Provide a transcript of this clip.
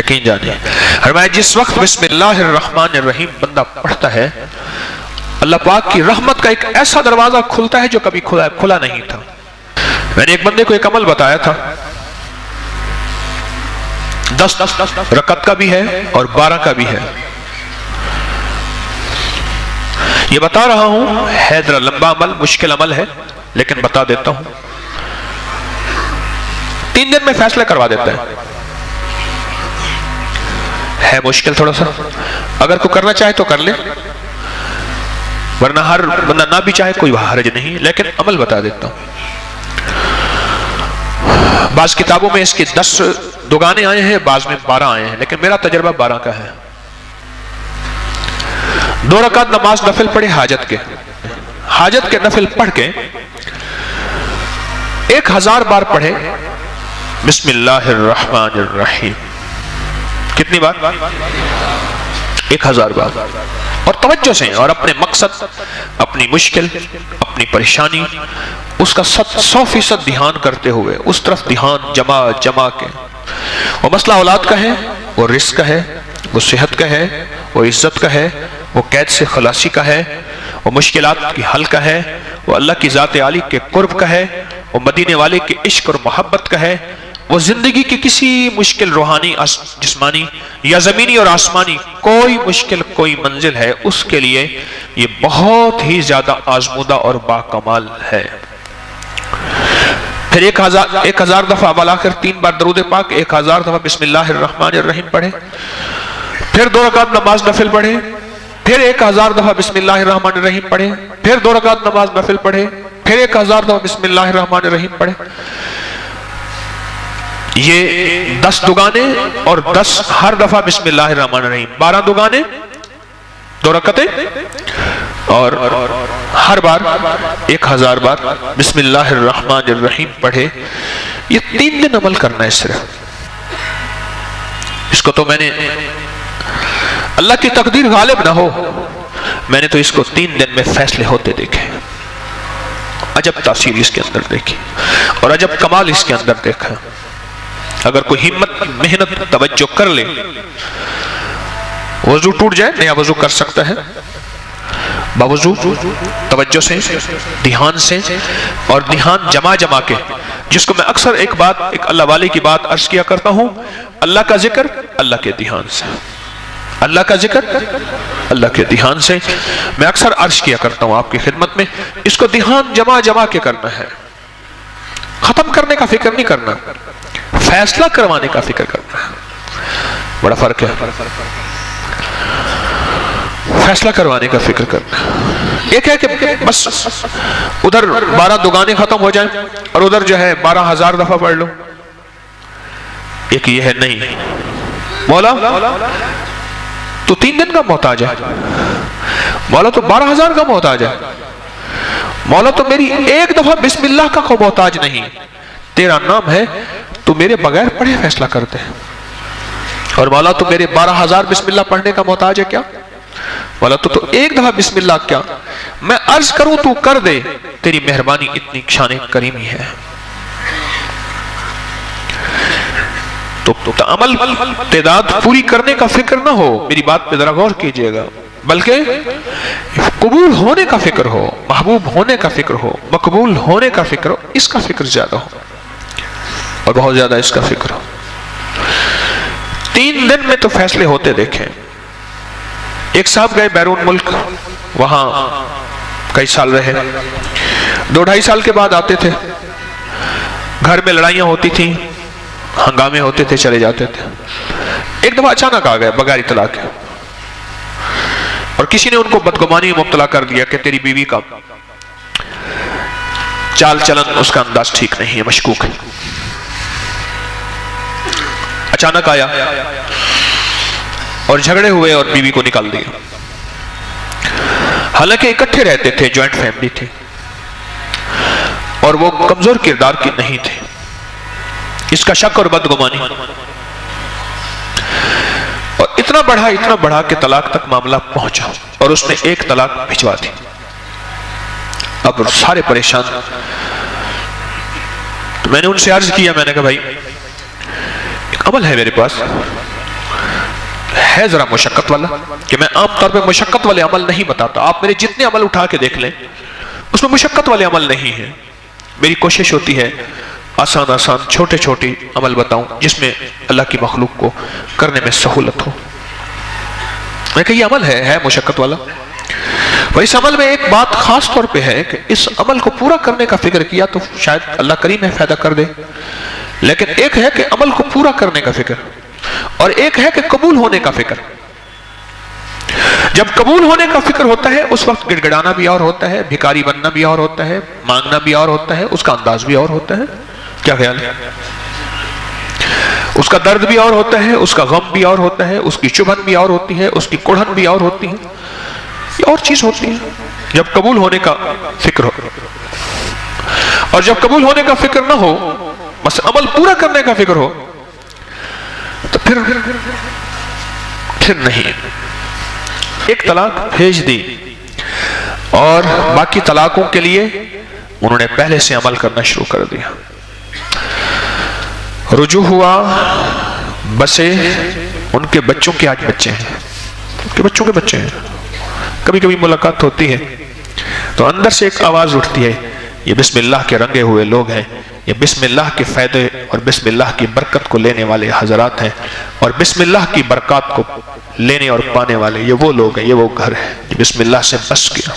یقین جانیے. فرمایا جس وقت بسم اللہ الرحمن الرحیم بندہ پڑھتا ہے اللہ پاک کی رحمت کا ایک ایسا دروازہ کھلتا ہے جو کبھی کھلا نہیں تھا. میں نے ایک بندے کو ایک عمل بتایا تھا، 10 رکعت کا بھی ہے اور 12 کا بھی ہے. یہ بتا رہا ہوں ہے ذرا لمبا عمل، مشکل عمل ہے، لیکن بتا دیتا ہوں. 3 دن میں فیصلہ کروا دیتا ہے مشکل تھوڑا سا. اگر کوئی کرنا چاہے تو کر لے، ورنہ ہر بندہ نہ بھی چاہے کوئی حرج نہیں، لیکن عمل بتا دیتا ہوں. بعض کتابوں میں اس کے 10 دگانے آئے ہیں، بعض میں 12 آئے ہیں، لیکن میرا تجربہ 12 کا ہے. 2 رکعت نماز نفل پڑھے حاجت کے نفل پڑھ کے 1000 بار پڑھے بسم اللہ الرحمن الرحیم. کتنی بار؟ 1000 بار. اور توجہ سے اور اپنے مقصد، اپنی مشکل، اپنی پریشانی، اس کا 100% دھیان کرتے ہوئے اس طرف دھیان جمع کے. وہ مسئلہ اولاد کا ہے، وہ رزق کا ہے، وہ صحت کا ہے، وہ عزت کا ہے، وہ قید سے خلاصی کا ہے، وہ مشکلات کی حل کا ہے، وہ اللہ کی ذات عالی کے قرب کا ہے، وہ مدینے والے کے عشق اور محبت کا ہے، وہ زندگی کی کسی مشکل روحانی، جسمانی یا زمینی اور آسمانی کوئی مشکل، کوئی منزل ہے، اس کے لیے یہ بہت ہی زیادہ آزمودہ اور باکمال ہے. پھر 1000 دفعہ بالاخر 3 بار درود پاک، 1000 دفعہ بسم اللہ الرحمن الرحیم پڑھے. پھر 2 رکعت نماز نفل پڑھے، پھر 1000 دفعہ بسم اللہ الرحمن الرحیم پڑھے، پھر 2 رکعت نماز نفل پڑھے، پھر 1000 دفعہ بسم اللہ الرحمن الرحیم پڑھے. یہ 10 دگانے اور 10 ہر دفعہ بسم اللہ الرحمن الرحیم، 12 دگانے 2 رکعتیں اور ہر بار 1000 بار بسم اللہ الرحمن الرحیم پڑھے. یہ 3 دن عمل کرنا ہے صرف. اس کو تو میں نے، اللہ کی تقدیر غالب نہ ہو، میں نے تو اس کو 3 دن میں فیصلے ہوتے دیکھے. عجب تاثیر اس کے اندر دیکھی اور عجب کمال اس کے اندر دیکھا. اگر کوئی ہمت، محنت، توجہ کر لے، وضو ٹوٹ جائے نیا وضو کر سکتا ہے، باوضو توجہ سے، دھیان سے اور دھیان جمع کے. جس کو میں اکثر ایک اللہ والے کی بات عرض کیا کرتا ہوں، اللہ کا ذکر اللہ کے دھیان سے، اللہ کا ذکر اللہ کے دھیان سے. میں اکثر عرض کیا کرتا ہوں آپ کی خدمت میں، اس کو دھیان جمع کے کرنا ہے. ختم کرنے کا فکر نہیں کرنا، فیصلہ کروانے کا فکر کرنا ہے. بڑا فرق ہے. فیصلہ کروانے کا فکر کرنا. ایک ہے کہ بس ادھر 12 دگانے ختم ہو جائیں اور ادھر جو ہے 12000 دفعہ پڑھ لو. ایک یہ ہے نہیں، مولا تو 3 دن کا محتاج ہے، مولا تو 12000 کا محتاج ہے، مولا تو میری 1 دفعہ بسم اللہ کا کو محتاج نہیں. تیرا نام ہے، تو میرے بغیر پڑھے فیصلہ کرتے ہیں. اور مولا تو میرے 12000 بسم اللہ پڑھنے کا محتاج ہے کیا؟ مولا تو 1 دفعہ بسم اللہ کیا؟ میں عرض کروں تو کر دے، تیری مہربانی اتنی شان کریمی ہے. تو عمل تعداد پوری کرنے کا فکر نہ ہو، میری بات پہ ذرا غور کیجئے گا، بلکہ قبول ہونے کا فکر ہو، محبوب ہونے کا فکر ہو، مقبول ہونے کا فکر ہو. اس کا فکر زیادہ ہو اور بہت زیادہ اس کا فکر ہو. 3 دن میں تو فیصلے ہوتے دیکھیں. ایک صاحب گئے بیرون ملک، وہاں کئی سال رہے. 2-2.5 سال کے بعد آتے تھے، گھر میں لڑائیاں ہوتی تھیں، ہنگامے ہوتے تھے، چلے جاتے تھے. ایک دفعہ اچانک آ گئے بغیر اطلاع کے، اور کسی نے ان کو بدگمانی میں مبتلا کر دیا کہ تیری بیوی کا چال چلن، اس کا انداز ٹھیک نہیں ہے، مشکوک ہے. اچانک آیا اور جھگڑے ہوئے اور بیوی کو نکال دیا. حالانکہ اکٹھے رہتے تھے، جوائنٹ فیملی تھی، اور وہ کمزور کردار کی نہیں تھے. اس کا شک اور بدگمانی، اور اتنا بڑھا کہ طلاق تک معاملہ پہنچا، اور اس نے 1 طلاق بھجوا دی. اب سارے پریشان. تو میں نے ان سے عرض کیا، میں نے کہا بھائی ایک عمل ہے میرے پاس، ہے ذرا مشقت والا، کہ میں عام طور پہ مشقت والے عمل نہیں بتاتا. آپ میرے جتنے عمل اٹھا کے دیکھ لیں اس میں مشقت والے عمل نہیں ہیں. میری کوشش ہوتی ہے آسان آسان چھوٹے چھوٹے عمل بتاؤں جس میں اللہ کی مخلوق کو کرنے میں سہولت ہو. میں کہ یہ عمل ہے مشقت والا. اور اس عمل میں ایک بات خاص طور پہ ہے کہ اس عمل کو پورا کرنے کا فکر کیا تو شاید اللہ کریم ہے فائدہ کر دے، لیکن ایک ہے کہ عمل کو پورا کرنے کا فکر، اور ایک ہے کہ قبول ہونے کا فکر. جب قبول ہونے کا فکر ہوتا ہے اس وقت گڑ گڑانا بھی اور ہوتا ہے، بھکاری بننا بھی اور ہوتا ہے، مانگنا بھی اور ہوتا ہے، اس کا انداز بھی اور ہوتا ہے. کیا خیال ہے؟ اس کا درد بھی اور ہوتا ہے، اس کا غم بھی اور ہوتا ہے، اس کی چبھن بھی اور ہوتی ہے، اس کی کڑھن بھی اور ہوتی ہے. یہ اور چیز ہوتی ہے جب قبول ہونے کا فکر ہو. اور جب قبول ہونے کا فکر نہ ہو، بس عمل پورا کرنے کا فکر ہو، تو پھر نہیں. ایک طلاق بھیج دی اور باقی طلاقوں کے لیے انہوں نے پہلے سے عمل کرنا شروع کر دیا. رجوع ہوا، بسے ان کے بچوں کے آج بچے ہیں، ان کے بچوں کے بچے ہیں. کبھی کبھی ملاقات ہوتی ہے تو اندر سے ایک آواز اٹھتی ہے، یہ بسم اللہ کے رنگے ہوئے لوگ ہیں، یہ بسم اللہ کے فائدے اور بسم اللہ کی برکت کو لینے والے حضرات ہیں، اور بسم اللہ کی برکات کو لینے اور پانے والے یہ وہ لوگ ہیں، یہ وہ گھر ہے جو بسم اللہ سے بس گیا.